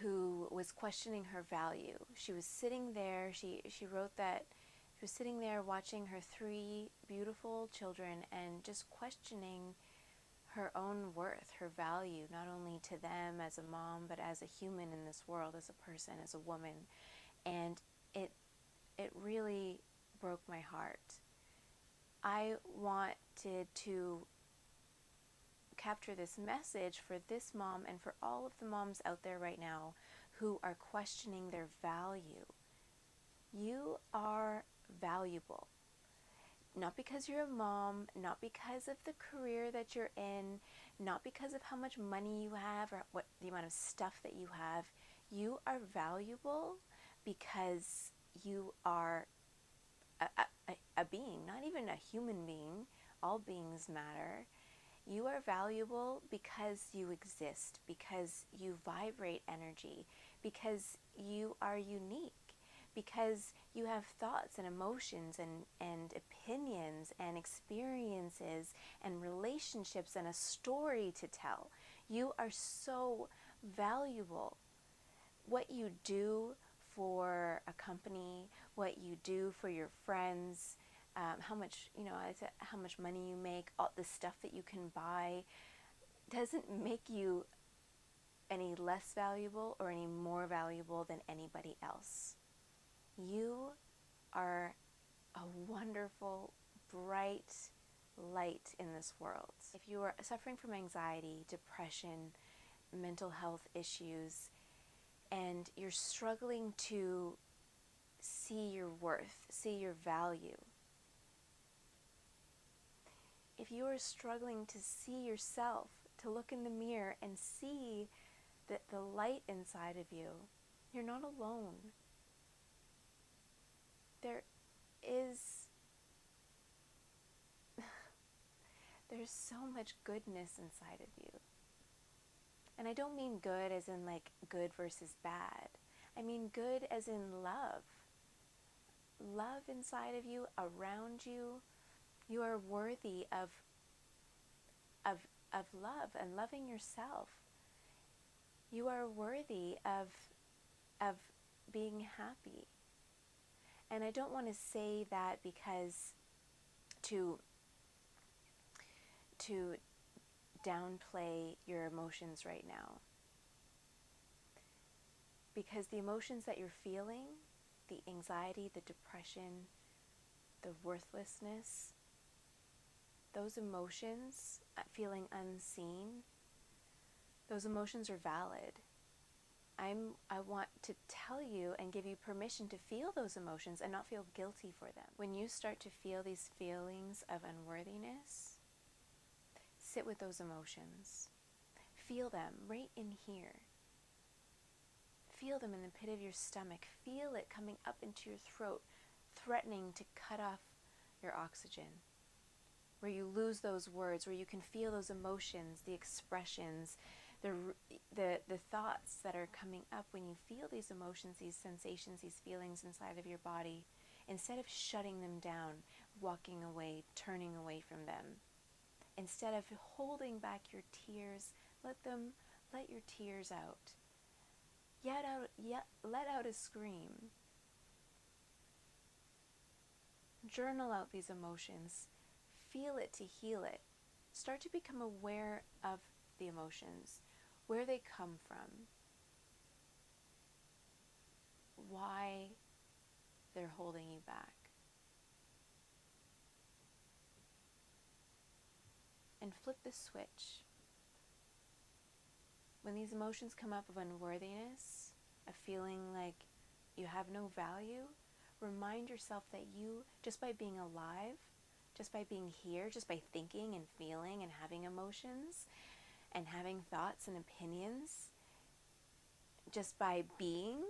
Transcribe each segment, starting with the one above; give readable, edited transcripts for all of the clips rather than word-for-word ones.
who was questioning her value. She was sitting there, she wrote that she was sitting there watching her 3 beautiful children and just questioning her own worth, her value, not only to them as a mom, but as a human in this world, as a person, as a woman. And it really broke my heart. I wanted to capture this message for this mom and for all of the moms out there right now who are questioning their value. You are valuable. Not because you're a mom, not because of the career that you're in, not because of how much money you have or what the amount of stuff that you have. You are valuable because you are a being, not even a human being. All beings matter. You are valuable because you exist, because you vibrate energy, because you are unique, because you have thoughts and emotions and opinions and experiences and relationships and a story to tell. You are so valuable. What you do for a company, what you do for your friends, how much, how much money you make, all the stuff that you can buy, doesn't make you any less valuable or any more valuable than anybody else. You are a wonderful, bright light in this world. If you are suffering from anxiety, depression, mental health issues, and you're struggling to see your worth, see your value, if you are struggling to see yourself, to look in the mirror and see that the light inside of you, you're not alone. There is there's so much goodness inside of you. And I don't mean good as in like good versus bad. I mean good as in love. Love inside of you, around you. You are worthy of love and loving yourself. You are worthy of being happy. And I don't want to say that because to downplay your emotions right now. Because the emotions that you're feeling, the anxiety, the depression, the worthlessness, those emotions, feeling unseen, those emotions are valid. I want to tell you and give you permission to feel those emotions and not feel guilty for them. When you start to feel these feelings of unworthiness, sit with those emotions. Feel them right in here. Feel them in the pit of your stomach. Feel it coming up into your throat, threatening to cut off your oxygen. Where you lose those words, where you can feel those emotions, the expressions, the thoughts that are coming up when you feel these emotions, these sensations, these feelings inside of your body. Instead of shutting them down, walking away, turning away from them. Instead of holding back your tears, let your tears out. Let out a scream. Journal out these emotions. Feel it to heal it. Start to become aware of the emotions, where they come from, why they're holding you back. And flip the switch. When these emotions come up of unworthiness, of feeling like you have no value, remind yourself that you, just by being alive, just by being here, just by thinking and feeling and having emotions and having thoughts and opinions, just by being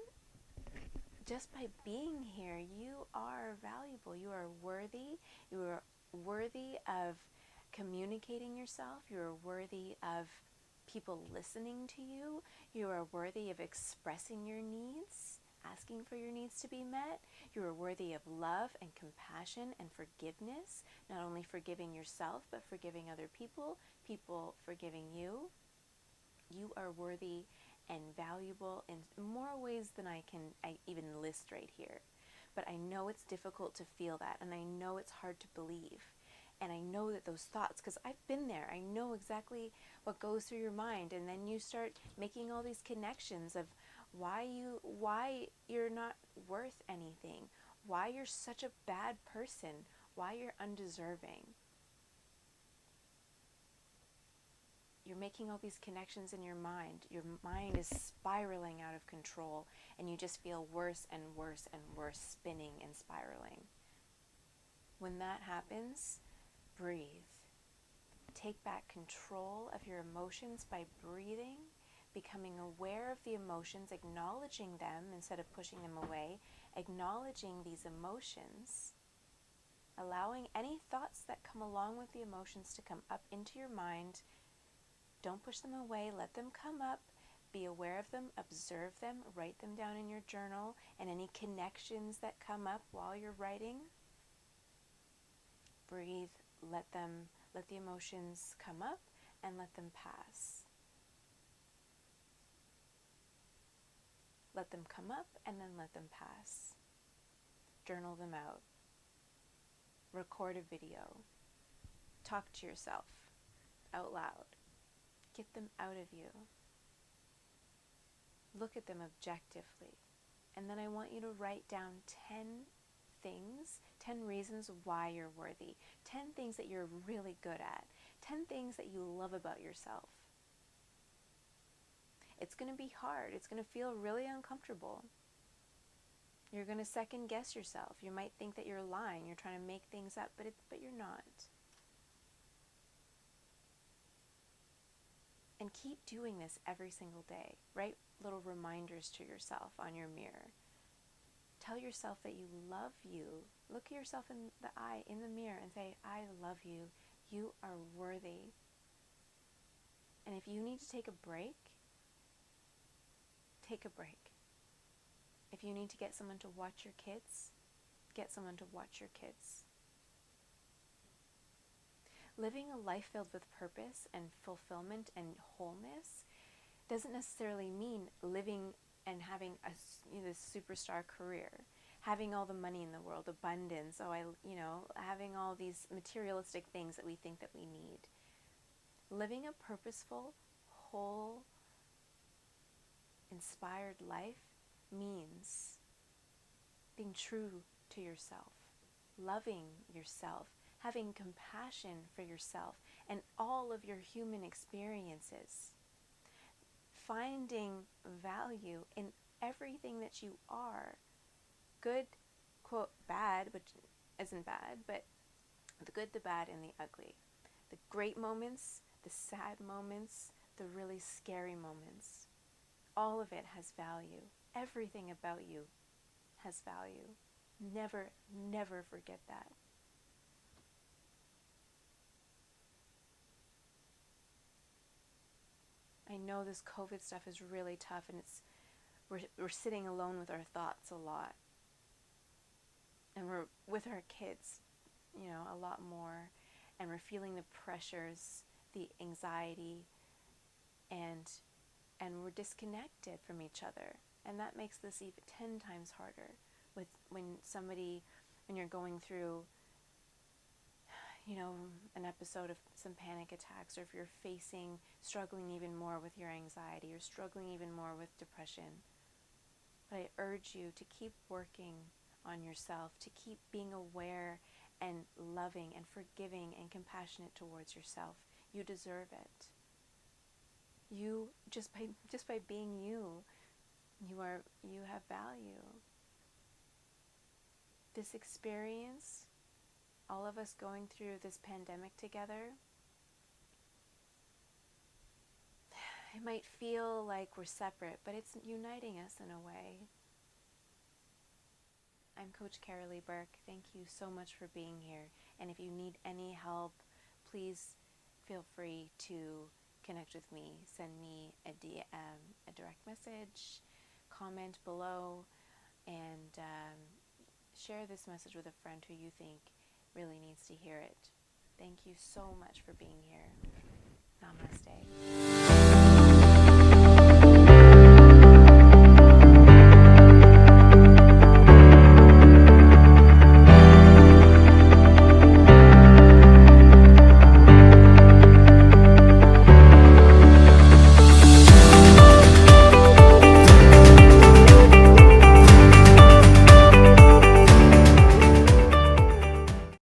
here, you are valuable. You are worthy. You are worthy of communicating yourself. You are worthy of people listening to you. You are worthy of expressing your needs, asking for your needs to be met. You are worthy of love and compassion and forgiveness, not only forgiving yourself, but forgiving other people, people forgiving you. You are worthy and valuable in more ways than I even list right here. But I know it's difficult to feel that, and I know it's hard to believe. And I know that those thoughts, because I've been there, I know exactly what goes through your mind, and then you start making all these connections of why you're not worth anything, why you're such a bad person, why you're undeserving. You're making all these connections in your mind. Your mind is spiraling out of control, and you just feel worse and worse and worse, spinning and spiraling. When that happens, breathe. Take back control of your emotions by breathing, becoming aware of the emotions, acknowledging them instead of pushing them away, acknowledging these emotions, allowing any thoughts that come along with the emotions to come up into your mind. Don't push them away, let them come up, be aware of them, observe them, write them down in your journal, and any connections that come up while you're writing. Breathe, let the emotions come up and let them pass. Let them come up and then let them pass. Journal them out. Record a video. Talk to yourself out loud. Get them out of you. Look at them objectively. And then I want you to write down 10 things, 10 reasons why you're worthy, 10 things that you're really good at, 10 things that you love about yourself. It's going to be hard. It's going to feel really uncomfortable. You're going to second guess yourself. You might think that you're lying, you're trying to make things up, but you're not. And keep doing this every single day. Write little reminders to yourself on your mirror. Tell yourself that you love you. Look at yourself in the eye, in the mirror, and say, I love you. You are worthy. And if you need to take a break, take a break. If you need to get someone to watch your kids, get someone to watch your kids. Living a life filled with purpose and fulfillment and wholeness doesn't necessarily mean living and having this superstar career, having all the money in the world, abundance, having all these materialistic things that we think that we need. Living a purposeful, whole, inspired life means being true to yourself, loving yourself, having compassion for yourself and all of your human experiences, finding value in everything that you are, good, quote, bad, which isn't bad, but the good, the bad, and the ugly, the great moments, the sad moments, the really scary moments. All of it has value. Everything about you has value. Never, never forget that. I know this COVID stuff is really tough, and we're sitting alone with our thoughts a lot. And we're with our kids, a lot more. And we're feeling the pressures, the anxiety, and we're disconnected from each other. And that makes this even 10 times harder when you're going through an episode of some panic attacks, or if you're struggling even more with your anxiety, or struggling even more with depression. But I urge you to keep working on yourself, to keep being aware and loving and forgiving and compassionate towards yourself. You deserve it. You, just by being you have value. This experience, all of us going through this pandemic together, it might feel like we're separate, but it's uniting us in a way. I'm Coach Carolee Burke. Thank you so much for being here. And if you need any help, please feel free to connect with me. Send me a DM, a direct message, comment below, and share this message with a friend who you think really needs to hear it. Thank you so much for being here. Namaste.